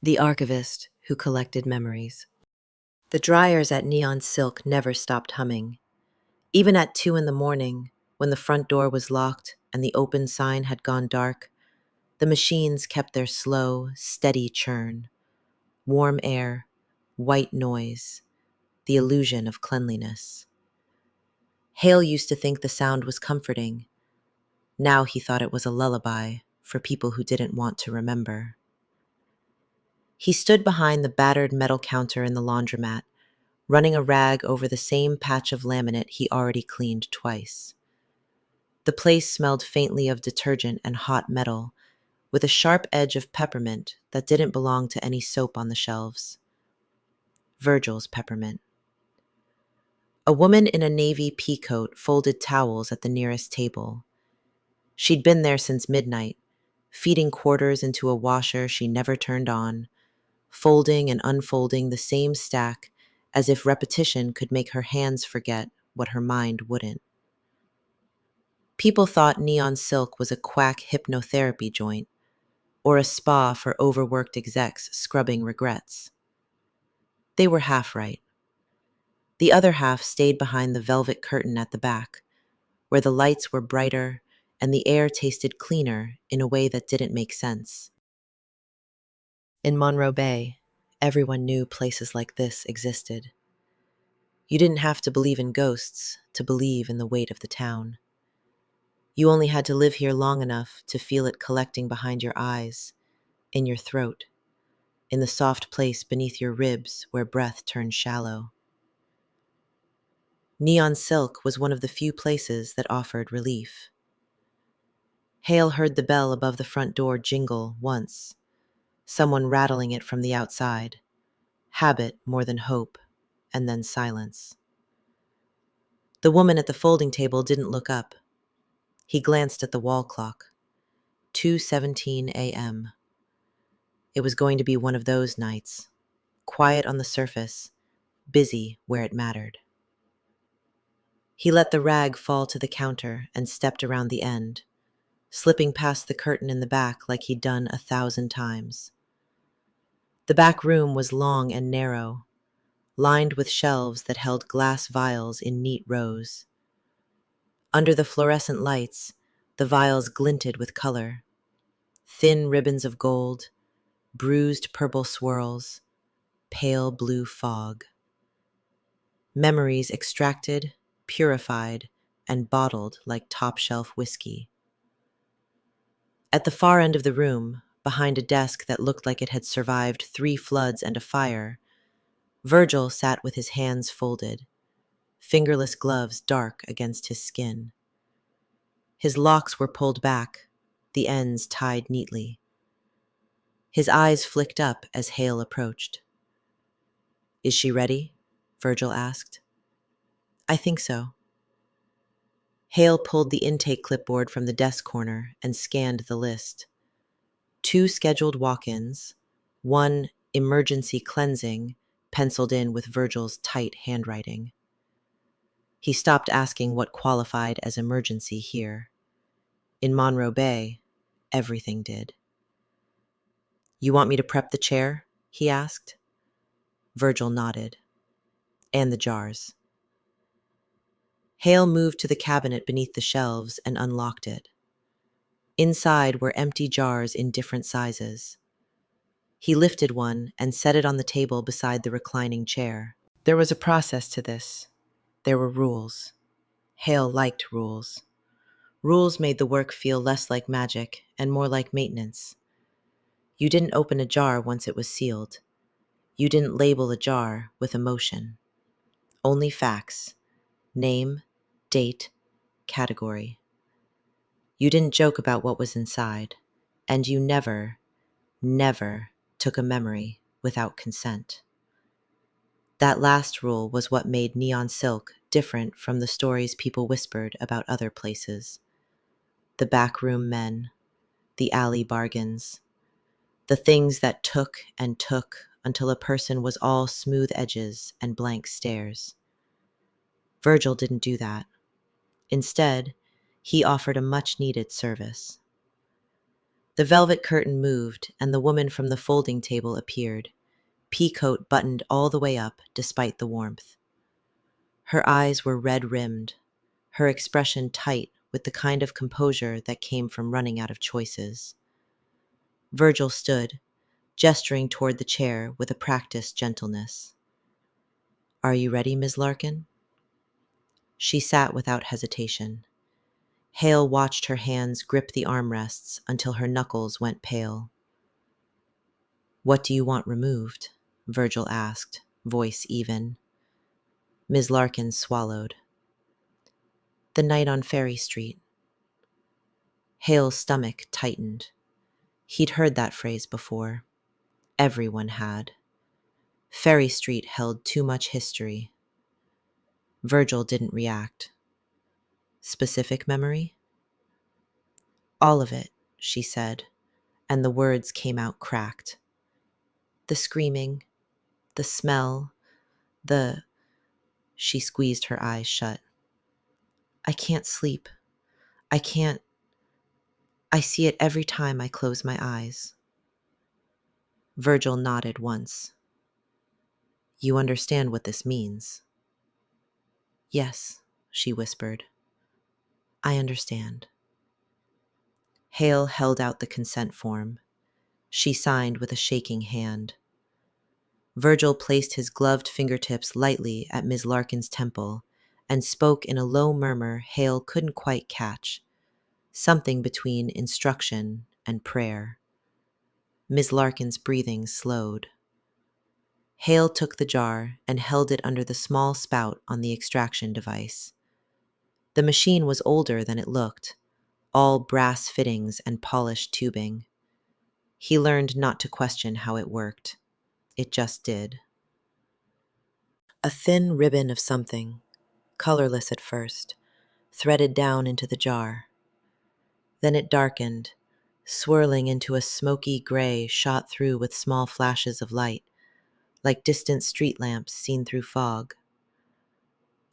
the archivist who collected memories. The dryers at Neon Silk never stopped humming. Even at 2 in the morning, when the front door was locked and the open sign had gone dark, the machines kept their slow, steady churn. Warm air, white noise, the illusion of cleanliness. Hale used to think the sound was comforting. Now he thought it was a lullaby for people who didn't want to remember. He stood behind the battered metal counter in the laundromat, running a rag over the same patch of laminate he already cleaned twice. The place smelled faintly of detergent and hot metal, with a sharp edge of peppermint that didn't belong to any soap on the shelves. Virgil's peppermint. A woman in a navy pea coat folded towels at the nearest table. She'd been there since midnight, feeding quarters into a washer she never turned on, folding and unfolding the same stack as if repetition could make her hands forget what her mind wouldn't. People thought Neon Silk was a quack hypnotherapy joint, or a spa for overworked execs scrubbing regrets. They were half right. The other half stayed behind the velvet curtain at the back, where the lights were brighter and the air tasted cleaner in a way that didn't make sense. In Monroe Bay, everyone knew places like this existed. You didn't have to believe in ghosts to believe in the weight of the town. You only had to live here long enough to feel it collecting behind your eyes, in your throat, in the soft place beneath your ribs where breath turned shallow. Neon Silk was one of the few places that offered relief. Hale heard the bell above the front door jingle once, someone rattling it from the outside. Habit more than hope, and then silence. The woman at the folding table didn't look up. He glanced at the wall clock. 2:17 a.m. It was going to be one of those nights. Quiet on the surface, busy where it mattered. He let the rag fall to the counter and stepped around the end, slipping past the curtain in the back like he'd done 1,000 times. The back room was long and narrow, lined with shelves that held glass vials in neat rows. Under the fluorescent lights, the vials glinted with color. Thin ribbons of gold, bruised purple swirls, pale blue fog. Memories extracted, purified, and bottled like top-shelf whiskey. At the far end of the room, behind a desk that looked like it had survived 3 floods and a fire, Virgil sat with his hands folded, fingerless gloves dark against his skin. His locks were pulled back, the ends tied neatly. His eyes flicked up as Hale approached. "Is she ready?" Virgil asked. "I think so." Hale pulled the intake clipboard from the desk corner and scanned the list. 2 scheduled walk-ins, 1 emergency cleansing, penciled in with Virgil's tight handwriting. He stopped asking what qualified as emergency here. In Monroe Bay, everything did. "You want me to prep the chair?" he asked. Virgil nodded. "And the jars." Hale moved to the cabinet beneath the shelves and unlocked it. Inside were empty jars in different sizes. He lifted one and set it on the table beside the reclining chair. There was a process to this. There were rules. Hale liked rules. Rules made the work feel less like magic and more like maintenance. You didn't open a jar once it was sealed. You didn't label a jar with emotion. Only facts. Name, date, category. You didn't joke about what was inside, and you never took a memory without consent. That last rule was what made Neon Silk different from the stories people whispered about other places. The backroom men, the alley bargains, the things that took and took until a person was all smooth edges and blank stares. Virgil didn't do that. Instead, he offered a much-needed service. The velvet curtain moved, and the woman from the folding table appeared, pea coat buttoned all the way up despite the warmth. Her eyes were red-rimmed, her expression tight with the kind of composure that came from running out of choices. Virgil stood, gesturing toward the chair with a practiced gentleness. "Are you ready, Ms. Larkin?" She sat without hesitation. Hale watched her hands grip the armrests until her knuckles went pale. "What do you want removed?" Virgil asked, voice even. Ms. Larkin swallowed. "The night on Ferry Street." Hale's stomach tightened. He'd heard that phrase before. Everyone had. Ferry Street held too much history. Virgil didn't react. "Specific memory?" "All of it," she said, and the words came out cracked. "The screaming, the smell, the—" She squeezed her eyes shut. "I can't sleep. I can't. I see it every time I close my eyes." Virgil nodded once. "You understand what this means?" "Yes," she whispered. "I understand." Hale held out the consent form. She signed with a shaking hand. Virgil placed his gloved fingertips lightly at Ms. Larkin's temple and spoke in a low murmur Hale couldn't quite catch, something between instruction and prayer. Ms. Larkin's breathing slowed. Hale took the jar and held it under the small spout on the extraction device. The machine was older than it looked, all brass fittings and polished tubing. He learned not to question how it worked. It just did. A thin ribbon of something, colorless at first, threaded down into the jar. Then it darkened, swirling into a smoky gray shot through with small flashes of light, like distant street lamps seen through fog.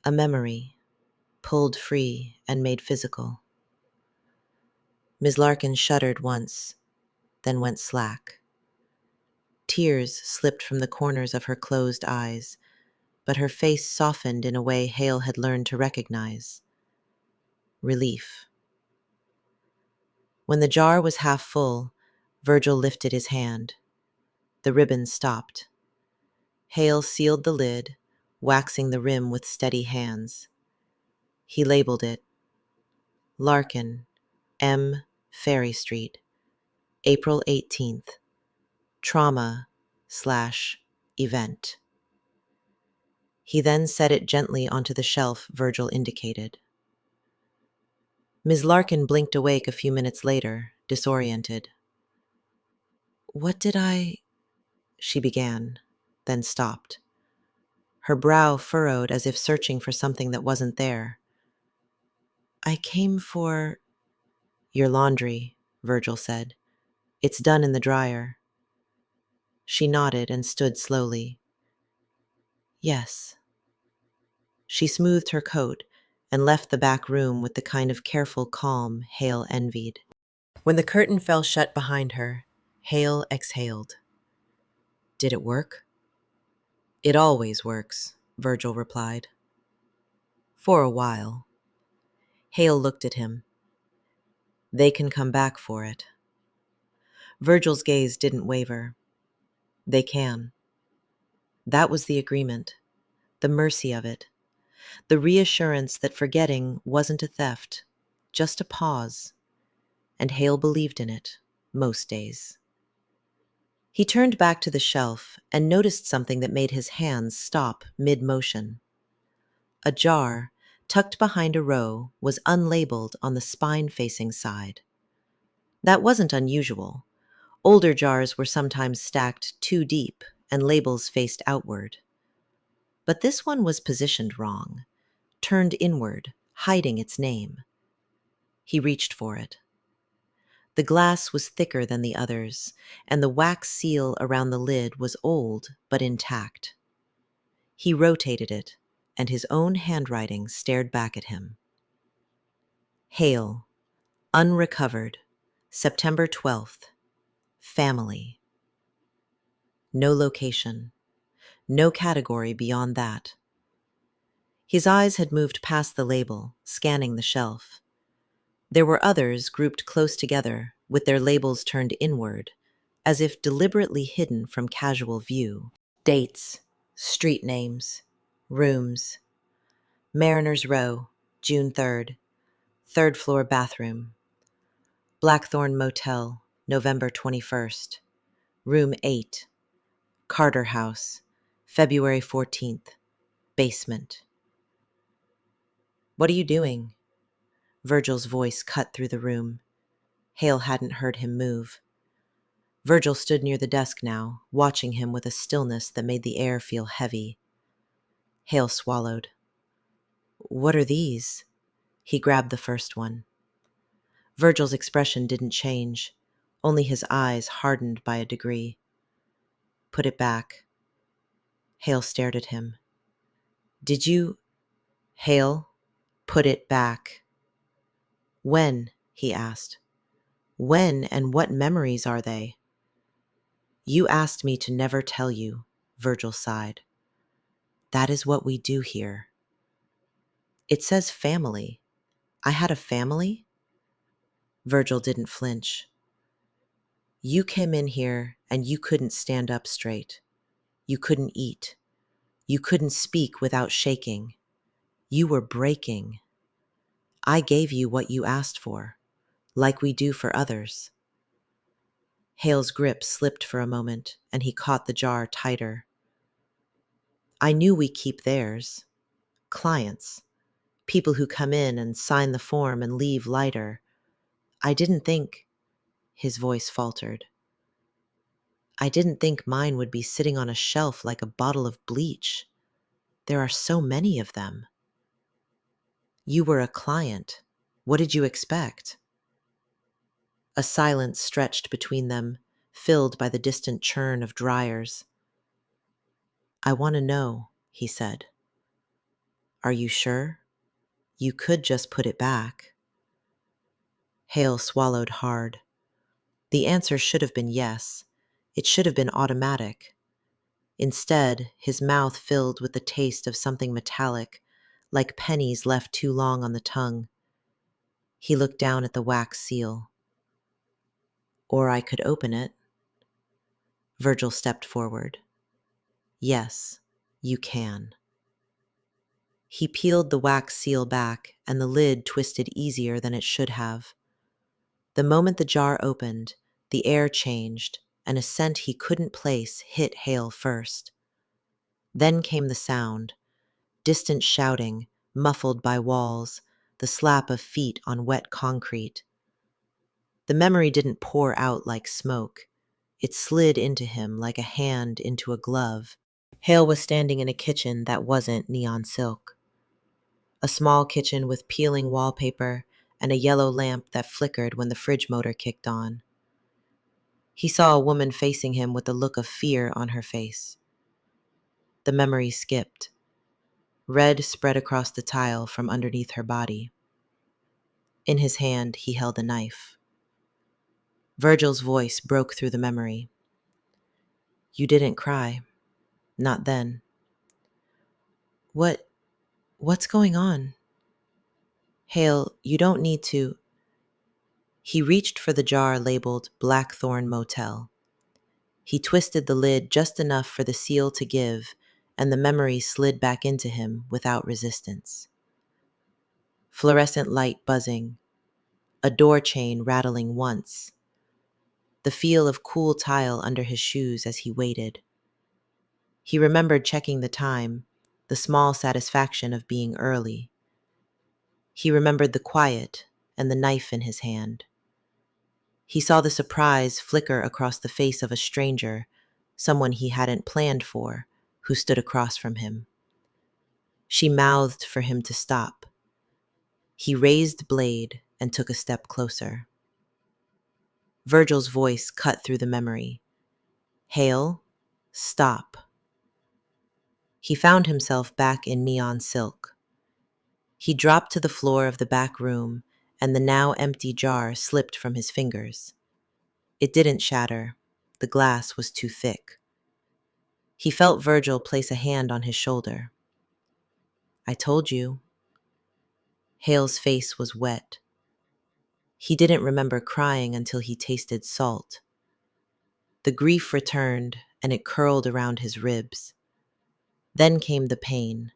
A memory, pulled free and made physical. Ms. Larkin shuddered once, then went slack. Tears slipped from the corners of her closed eyes, but her face softened in a way Hale had learned to recognize. Relief. When the jar was half full, Virgil lifted his hand. The ribbon stopped. Hale sealed the lid, waxing the rim with steady hands. He labeled it, Larkin, M. Ferry Street, April 18th, trauma/event. He then set it gently onto the shelf Virgil indicated. Ms. Larkin blinked awake a few minutes later, disoriented. "What did I—" she began, then stopped. Her brow furrowed as if searching for something that wasn't there. "I came for—" "Your laundry," Virgil said. "It's done in the dryer." She nodded and stood slowly. "Yes." She smoothed her coat and left the back room with the kind of careful calm Hale envied. When the curtain fell shut behind her, Hale exhaled. "Did it work?" "It always works," Virgil replied. "For a while." Hale looked at him. "They can come back for it." Virgil's gaze didn't waver. "They can." That was the agreement, the mercy of it, the reassurance that forgetting wasn't a theft, just a pause. And Hale believed in it, most days. He turned back to the shelf and noticed something that made his hands stop mid-motion. A jar, tucked behind a row, was unlabeled on the spine-facing side. That wasn't unusual. Older jars were sometimes stacked too deep and labels faced outward. But this one was positioned wrong, turned inward, hiding its name. He reached for it. The glass was thicker than the others, and the wax seal around the lid was old but intact. He rotated it, and his own handwriting stared back at him. Hale, unrecovered, September 12th. Family. No location. No category beyond that. His eyes had moved past the label, scanning the shelf. There were others grouped close together, with their labels turned inward, as if deliberately hidden from casual view. Dates, street names, rooms. Mariner's Row, June 3rd, third floor bathroom. Blackthorn Motel, November 21st, room 8. Carter House, February 14th, basement. What are you doing? Virgil's voice cut through the room. Hale hadn't heard him move. Virgil stood near the desk now, watching him with a stillness that made the air feel heavy. Hale swallowed. What are these? He grabbed the first one. Virgil's expression didn't change, only his eyes hardened by a degree. Put it back. Hale stared at him. Did you... Hale, put it back. When? He asked. When and what memories are they? You asked me to never tell you, Virgil sighed. That is what we do here. It says family. I had a family? Virgil didn't flinch. You came in here and you couldn't stand up straight. You couldn't eat. You couldn't speak without shaking. You were breaking. I gave you what you asked for, like we do for others. Hale's grip slipped for a moment, and he caught the jar tighter. I knew we keep theirs. Clients. People who come in and sign the form and leave lighter. I didn't think... His voice faltered. I didn't think mine would be sitting on a shelf like a bottle of bleach. There are so many of them. You were a client. What did you expect? A silence stretched between them, filled by the distant churn of dryers. I want to know, he said. Are you sure? You could just put it back. Hale swallowed hard. The answer should have been yes. It should have been automatic. Instead, his mouth filled with the taste of something metallic, like pennies left too long on the tongue. He looked down at the wax seal. Or I could open it. Virgil stepped forward. Yes, you can. He peeled the wax seal back, and the lid twisted easier than it should have. The moment the jar opened, the air changed, and a scent he couldn't place hit Hale first. Then came the sound, distant shouting, muffled by walls, the slap of feet on wet concrete. The memory didn't pour out like smoke. It slid into him like a hand into a glove. Hale was standing in a kitchen that wasn't neon silk. A small kitchen with peeling wallpaper and a yellow lamp that flickered when the fridge motor kicked on. He saw a woman facing him with a look of fear on her face. The memory skipped. Red spread across the tile from underneath her body. In his hand, he held a knife. Virgil's voice broke through the memory. You didn't cry. Not then. What's going on? Hale, you don't need to. He reached for the jar labeled Blackthorn Motel. He twisted the lid just enough for the seal to give, and the memory slid back into him without resistance. Fluorescent light buzzing, a door chain rattling once, the feel of cool tile under his shoes as he waited. He remembered checking the time, the small satisfaction of being early. He remembered the quiet and the knife in his hand. He saw the surprise flicker across the face of a stranger, someone he hadn't planned for, who stood across from him. She mouthed for him to stop. He raised blade and took a step closer. Virgil's voice cut through the memory. Hale, stop. He found himself back in neon silk. He dropped to the floor of the back room and the now empty jar slipped from his fingers. It didn't shatter. The glass was too thick. He felt Virgil place a hand on his shoulder. "I told you." Hale's face was wet. He didn't remember crying until he tasted salt. The grief returned, and it curled around his ribs. Then came the pain.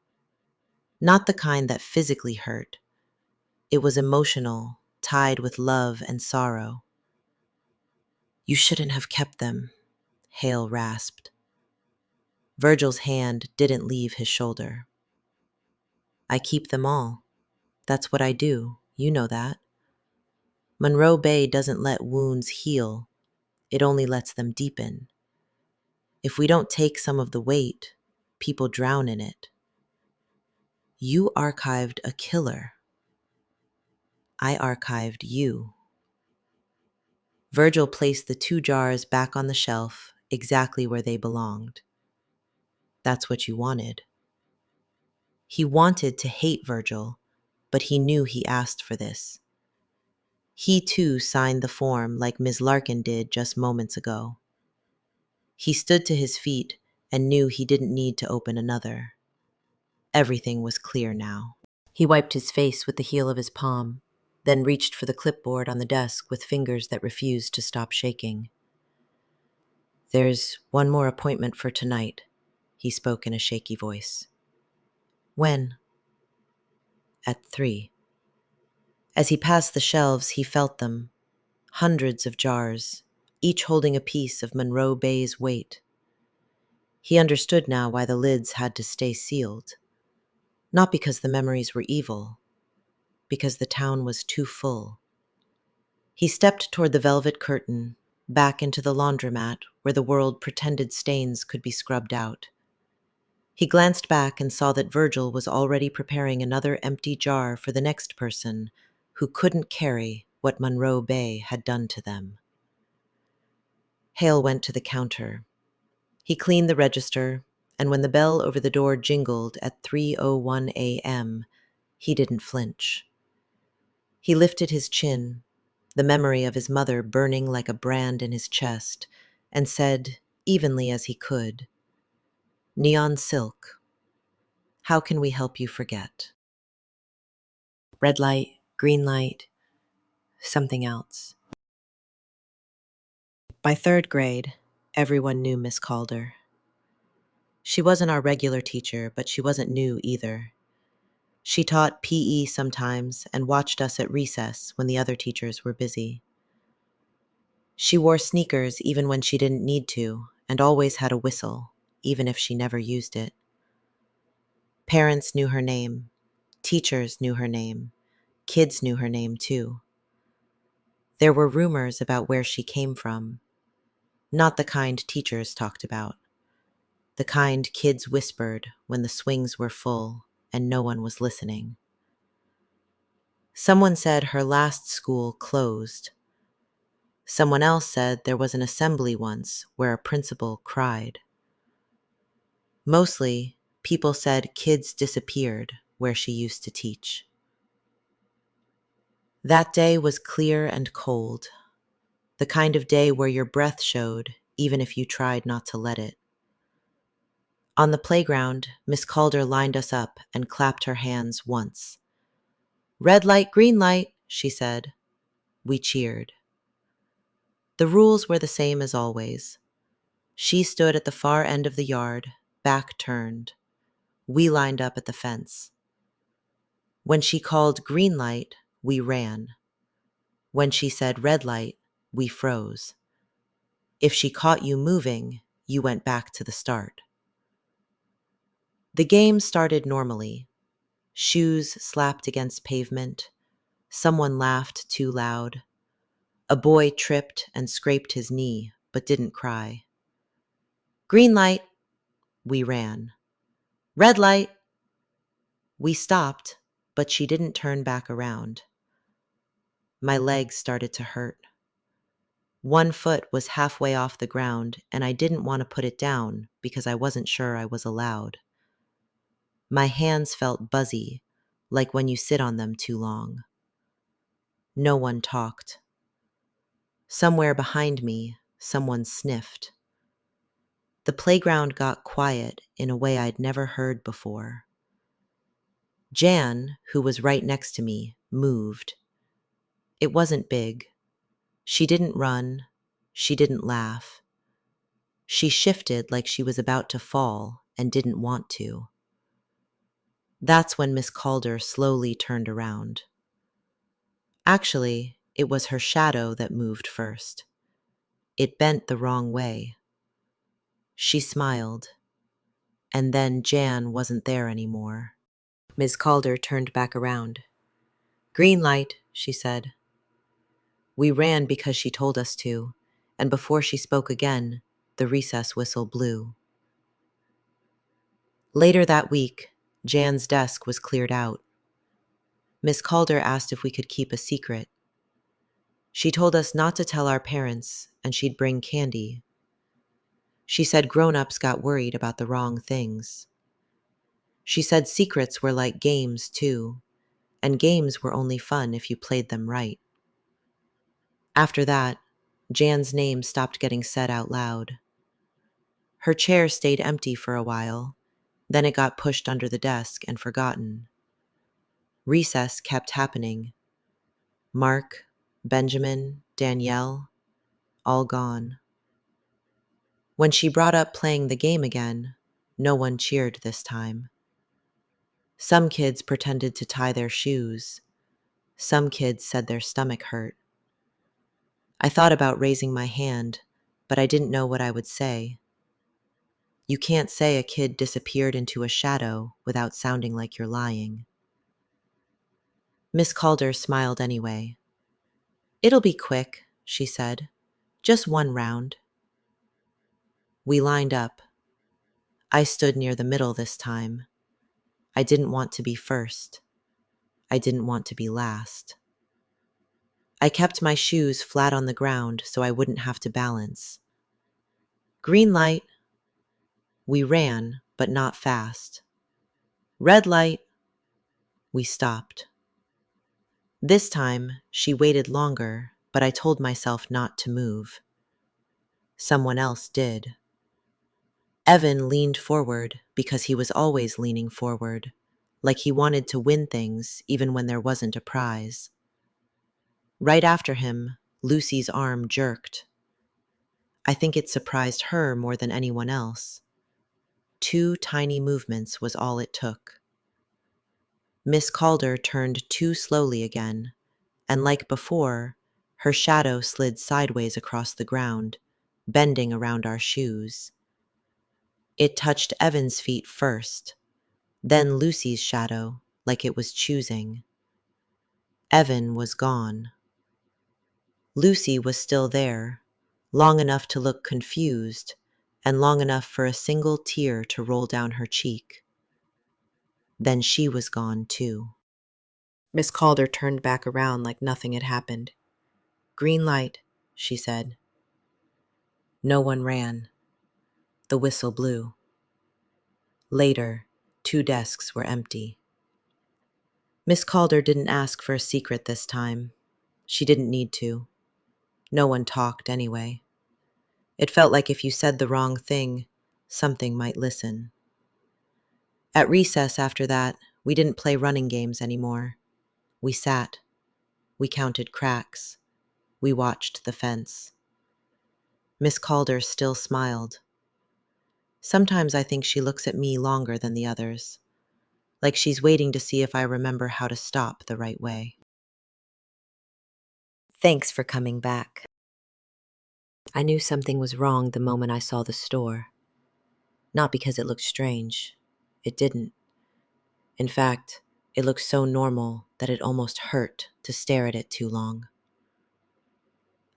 Not the kind that physically hurt. It was emotional, tied with love and sorrow. "You shouldn't have kept them," Hale rasped. Virgil's hand didn't leave his shoulder. "I keep them all. That's what I do. You know that. Monroe Bay doesn't let wounds heal. It only lets them deepen. If we don't take some of the weight, people drown in it. You archived a killer. I archived you." Virgil placed the 2 jars back on the shelf, exactly where they belonged. "That's what you wanted." He wanted to hate Virgil, but he knew he asked for this. He too signed the form like Ms. Larkin did just moments ago. He stood to his feet and knew he didn't need to open another. Everything was clear now. He wiped his face with the heel of his palm, then reached for the clipboard on the desk with fingers that refused to stop shaking. "There's one more appointment for tonight," he spoke in a shaky voice. "When?" "At 3. As he passed the shelves, he felt them. Hundreds of jars, each holding a piece of Monroe Bay's weight. He understood now why the lids had to stay sealed. Not because the memories were evil, because the town was too full. He stepped toward the velvet curtain, back into the laundromat where the world pretended stains could be scrubbed out. He glanced back and saw that Virgil was already preparing another empty jar for the next person who couldn't carry what Monroe Bay had done to them. Hale went to the counter. He cleaned the register, and when the bell over the door jingled at 3:01 a.m., he didn't flinch. He lifted his chin, the memory of his mother burning like a brand in his chest, and said, evenly as he could, "Neon Silk, how can we help you forget?" Red light, green light, something else. By 3rd grade, everyone knew Miss Calder. She wasn't our regular teacher, but she wasn't new either. She taught PE sometimes and watched us at recess when the other teachers were busy. She wore sneakers even when she didn't need to, and always had a whistle, even if she never used it. Parents knew her name. Teachers knew her name. Kids knew her name too. There were rumors about where she came from. Not the kind teachers talked about. The kind kids whispered when the swings were full and no one was listening. Someone said her last school closed. Someone else said there was an assembly once where a principal cried. Mostly, people said kids disappeared where she used to teach. That day was clear and cold, the kind of day where your breath showed even if you tried not to let it. On the playground, Miss Calder lined us up and clapped her hands once. "Red light, green light," she said. We cheered. The rules were the same as always. She stood at the far end of the yard, back turned. We lined up at the fence. When she called green light, we ran. When she said red light, we froze. If she caught you moving, you went back to the start. The game started normally. Shoes slapped against pavement. Someone laughed too loud. A boy tripped and scraped his knee, but didn't cry. Green light, we ran. Red light. We stopped, but she didn't turn back around. My legs started to hurt. One foot was halfway off the ground, and I didn't want to put it down because I wasn't sure I was allowed. My hands felt buzzy, like when you sit on them too long. No one talked. Somewhere behind me, someone sniffed. The playground got quiet in a way I'd never heard before. Jan, who was right next to me, moved. It wasn't big. She didn't run. She didn't laugh. She shifted like she was about to fall and didn't want to. That's when Miss Calder slowly turned around. Actually, it was her shadow that moved first. It bent the wrong way. She smiled, and then Jan wasn't there anymore. Miss Calder turned back around. "Green light," she said. We ran because she told us to, and before she spoke again, the recess whistle blew. Later that week, Jan's desk was cleared out. Miss Calder asked if we could keep a secret. She told us not to tell our parents, and she'd bring candy. She said grown-ups got worried about the wrong things. She said secrets were like games, too, and games were only fun if you played them right. After that, Jan's name stopped getting said out loud. Her chair stayed empty for a while, then it got pushed under the desk and forgotten. Recess kept happening. Mark, Benjamin, Danielle, all gone. When she brought up playing the game again, no one cheered this time. Some kids pretended to tie their shoes. Some kids said their stomach hurt. I thought about raising my hand, but I didn't know what I would say. You can't say a kid disappeared into a shadow without sounding like you're lying. Miss Calder smiled anyway. "It'll be quick," she said. "Just one round." We lined up. I stood near the middle this time. I didn't want to be first. I didn't want to be last. I kept my shoes flat on the ground so I wouldn't have to balance. Green light. We ran, but not fast. Red light. We stopped. This time, she waited longer, but I told myself not to move. Someone else did. Evan leaned forward because he was always leaning forward, like he wanted to win things even when there wasn't a prize. Right after him, Lucy's arm jerked. I think it surprised her more than anyone else. 2 tiny movements was all it took. Miss Calder turned too slowly again, and like before, her shadow slid sideways across the ground, bending around our shoes. It touched Evan's feet first, then Lucy's shadow, like it was choosing. Evan was gone. Lucy was still there, long enough to look confused, and long enough for a single tear to roll down her cheek. Then she was gone, too. Miss Calder turned back around like nothing had happened. "Green light," she said. No one ran. The whistle blew. Later, 2 desks were empty. Miss Calder didn't ask for a secret this time. She didn't need to. No one talked anyway. It felt like if you said the wrong thing, something might listen. At recess after that, we didn't play running games anymore. We sat. We counted cracks. We watched the fence. Miss Calder still smiled. Sometimes I think she looks at me longer than the others, like she's waiting to see if I remember how to stop the right way. Thanks for coming back. I knew something was wrong the moment I saw the store. Not because it looked strange. It didn't. In fact, it looked so normal that it almost hurt to stare at it too long.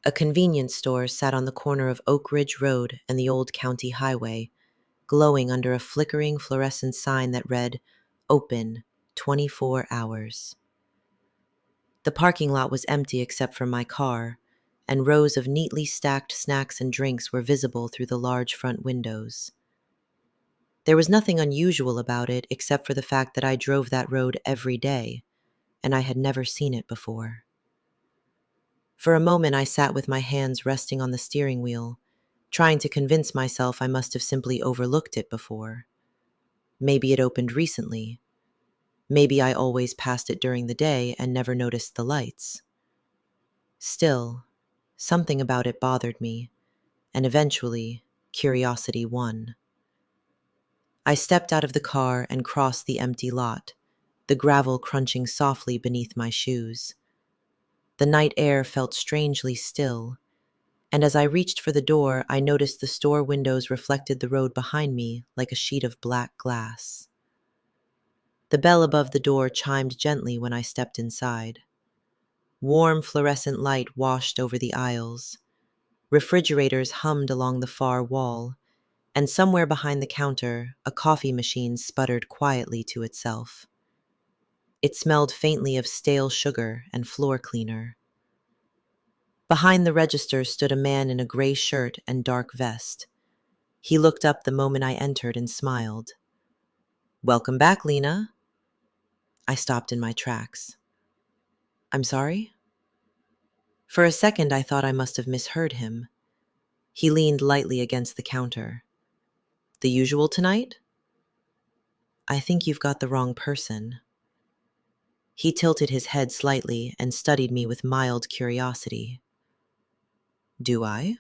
A convenience store sat on the corner of Oak Ridge Road and the old county highway, glowing under a flickering fluorescent sign that read, "Open, 24 hours." The parking lot was empty except for my car, and rows of neatly stacked snacks and drinks were visible through the large front windows. There was nothing unusual about it except for the fact that I drove that road every day, and I had never seen it before. For a moment, I sat with my hands resting on the steering wheel, trying to convince myself I must have simply overlooked it before. Maybe it opened recently. Maybe I always passed it during the day and never noticed the lights. Still, something about it bothered me, and eventually, curiosity won. I stepped out of the car and crossed the empty lot, the gravel crunching softly beneath my shoes. The night air felt strangely still, and as I reached for the door, I noticed the store windows reflected the road behind me like a sheet of black glass. The bell above the door chimed gently when I stepped inside. Warm fluorescent light washed over the aisles. Refrigerators hummed along the far wall, and somewhere behind the counter, a coffee machine sputtered quietly to itself. It smelled faintly of stale sugar and floor cleaner. Behind the register stood a man in a gray shirt and dark vest. He looked up the moment I entered and smiled. "Welcome back, Lena." I stopped in my tracks. "I'm sorry?" For a second, I thought I must have misheard him. He leaned lightly against the counter. "The usual tonight?" "I think you've got the wrong person." He tilted his head slightly and studied me with mild curiosity. "Do I?"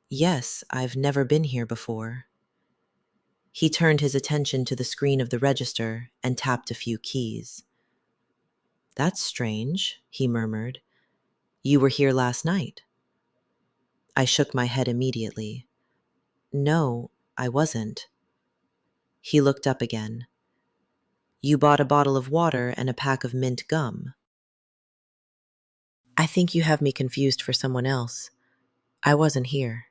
"Yes, I've never been here before." He turned his attention to the screen of the register and tapped a few keys. "That's strange," he murmured. "You were here last night." I shook my head immediately. "No, I wasn't." He looked up again. "You bought a bottle of water and a pack of mint gum." "I think you have me confused for someone else. I wasn't here."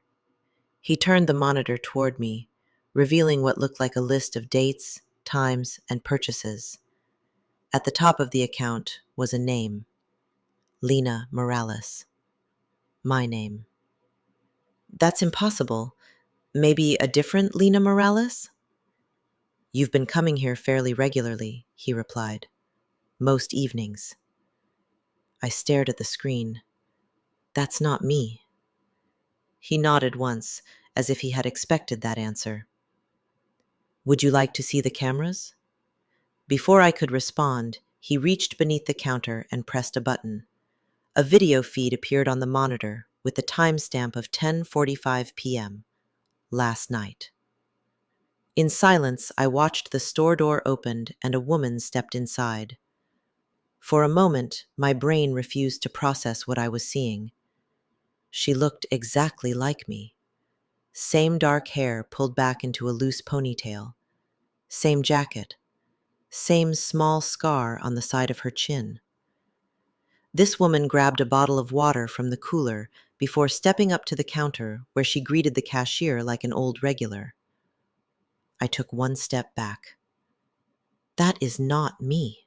He turned the monitor toward me, revealing what looked like a list of dates, times, and purchases. At the top of the account was a name, Lena Morales. My name. "That's impossible. Maybe a different Lena Morales?" "You've been coming here fairly regularly," he replied. "Most evenings." I stared at the screen. "That's not me." He nodded once, as if he had expected that answer. "Would you like to see the cameras?" Before I could respond, he reached beneath the counter and pressed a button. A video feed appeared on the monitor with the timestamp of 10:45 p.m. last night. In silence, I watched the store door opened and a woman stepped inside. For a moment, my brain refused to process what I was seeing. She looked exactly like me. Same dark hair pulled back into a loose ponytail. Same jacket. Same small scar on the side of her chin. This woman grabbed a bottle of water from the cooler before stepping up to the counter where she greeted the cashier like an old regular. I took one step back. That is not me.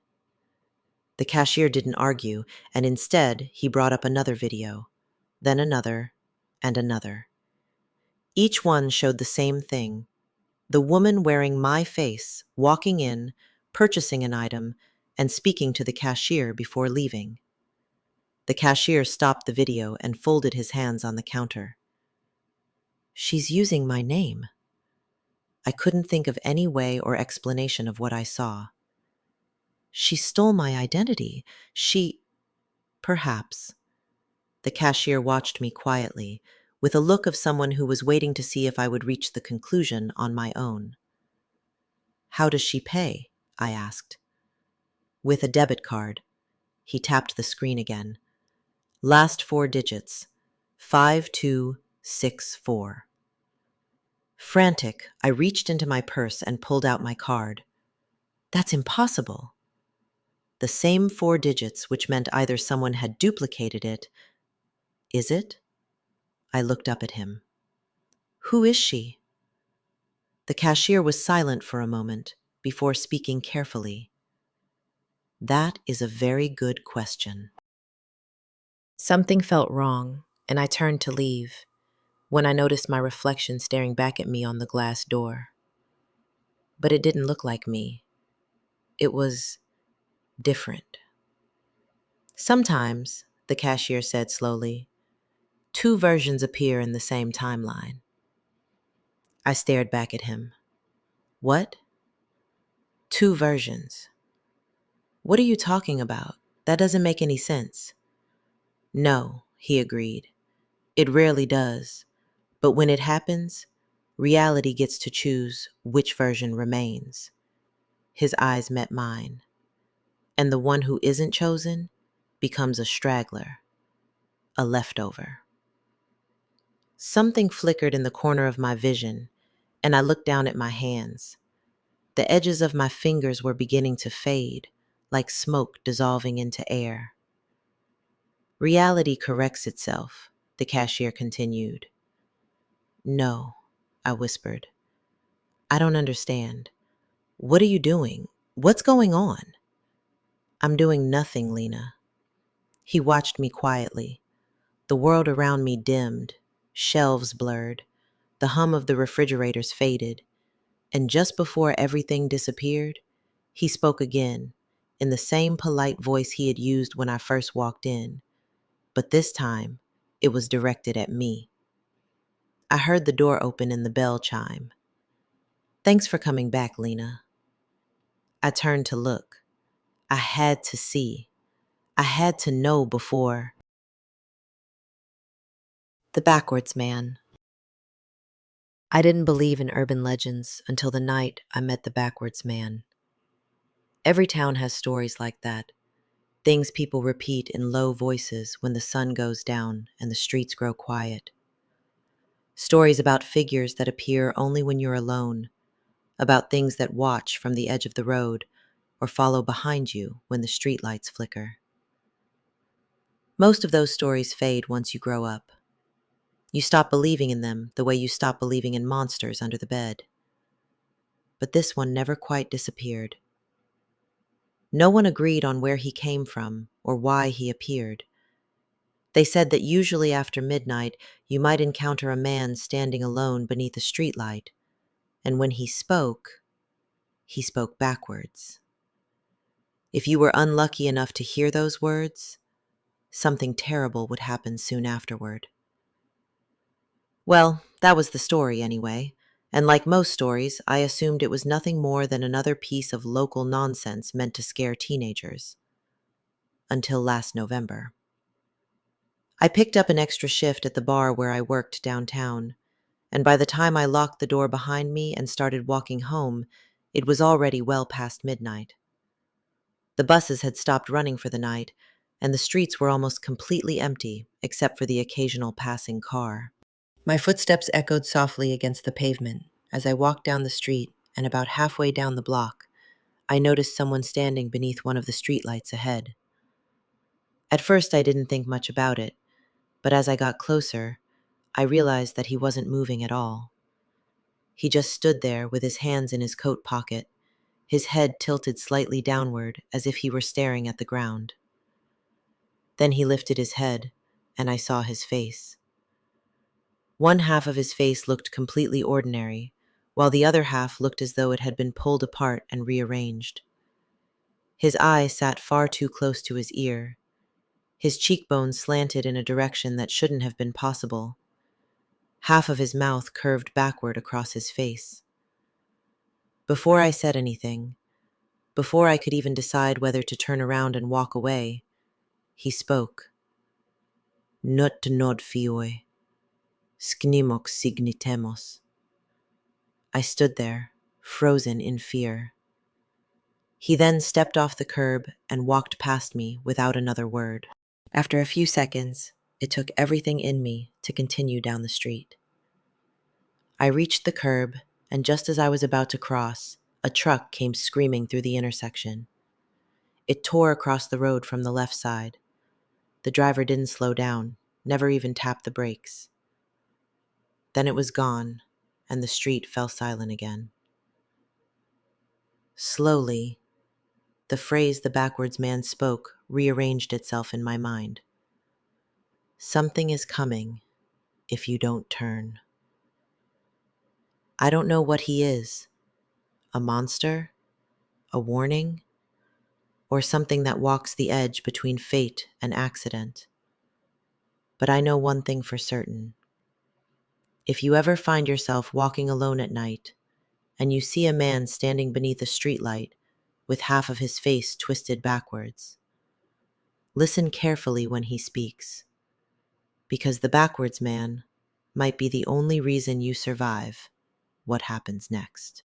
The cashier didn't argue, and instead he brought up another video, then another, and another. Each one showed the same thing. The woman wearing my face, walking in, purchasing an item, and speaking to the cashier before leaving. The cashier stopped the video and folded his hands on the counter. She's using my name. I couldn't think of any way or explanation of what I saw. She stole my identity. Perhaps. The cashier watched me quietly, with a look of someone who was waiting to see if I would reach the conclusion on my own. "How does she pay?" I asked. "With a debit card." He tapped the screen again. "Last four digits, 5264. Frantic, I reached into my purse and pulled out my card. That's impossible. The same four digits, which meant either someone had duplicated it. Is it? I looked up at him. "Who is she?" The cashier was silent for a moment before speaking carefully. "That is a very good question." Something felt wrong, and I turned to leave when I noticed my reflection staring back at me on the glass door. But it didn't look like me. It was different. Sometimes, the cashier said slowly. Two versions appear in the same timeline. I stared back at him. What? Two versions. What are you talking about? That doesn't make any sense. No, he agreed. It rarely does. But when it happens, reality gets to choose which version remains. His eyes met mine. And the one who isn't chosen becomes a straggler, a leftover. Something flickered in the corner of my vision, and I looked down at my hands. The edges of my fingers were beginning to fade, like smoke dissolving into air. Reality corrects itself, the cashier continued. No, I whispered. I don't understand. What are you doing? What's going on? I'm doing nothing, Lena. He watched me quietly. The world around me dimmed, shelves blurred, the hum of the refrigerators faded, and just before everything disappeared, he spoke again, in the same polite voice he had used when I first walked in, but this time it was directed at me. I heard the door open and the bell chime. Thanks for coming back, Lena. I turned to look. I had to see. I had to know before. The Backwards Man. I didn't believe in urban legends until the night I met the Backwards Man. Every town has stories like that, things people repeat in low voices when the sun goes down and the streets grow quiet. Stories about figures that appear only when you're alone, about things that watch from the edge of the road or follow behind you when the streetlights flicker. Most of those stories fade once you grow up. You stop believing in them the way you stop believing in monsters under the bed. But this one never quite disappeared. No one agreed on where he came from or why he appeared. They said that usually after midnight, you might encounter a man standing alone beneath a streetlight, and when he spoke backwards. If you were unlucky enough to hear those words, something terrible would happen soon afterward. Well, that was the story anyway, and like most stories, I assumed it was nothing more than another piece of local nonsense meant to scare teenagers. Until last November. I picked up an extra shift at the bar where I worked downtown, and by the time I locked the door behind me and started walking home, it was already well past midnight. The buses had stopped running for the night, and the streets were almost completely empty except for the occasional passing car. My footsteps echoed softly against the pavement as I walked down the street, and about halfway down the block, I noticed someone standing beneath one of the streetlights ahead. At first, I didn't think much about it, but as I got closer, I realized that he wasn't moving at all. He just stood there with his hands in his coat pocket, his head tilted slightly downward as if he were staring at the ground. Then he lifted his head, and I saw his face. One half of his face looked completely ordinary, while the other half looked as though it had been pulled apart and rearranged. His eye sat far too close to his ear. His cheekbones slanted in a direction that shouldn't have been possible. Half of his mouth curved backward across his face. Before I said anything, before I could even decide whether to turn around and walk away, he spoke. Not nod fioi, sknimox signitemos. I stood there, frozen in fear. He then stepped off the curb and walked past me without another word. After a few seconds, it took everything in me to continue down the street. I reached the curb, and just as I was about to cross, a truck came screaming through the intersection. It tore across the road from the left side. The driver didn't slow down, never even tapped the brakes. Then it was gone, and the street fell silent again. Slowly, the phrase the backwards man spoke rearranged itself in my mind. Something is coming if you don't turn. I don't know what he is. A monster? A warning? Or something that walks the edge between fate and accident. But I know one thing for certain. If you ever find yourself walking alone at night and you see a man standing beneath a streetlight with half of his face twisted backwards, listen carefully when he speaks, because the backwards man might be the only reason you survive what happens next.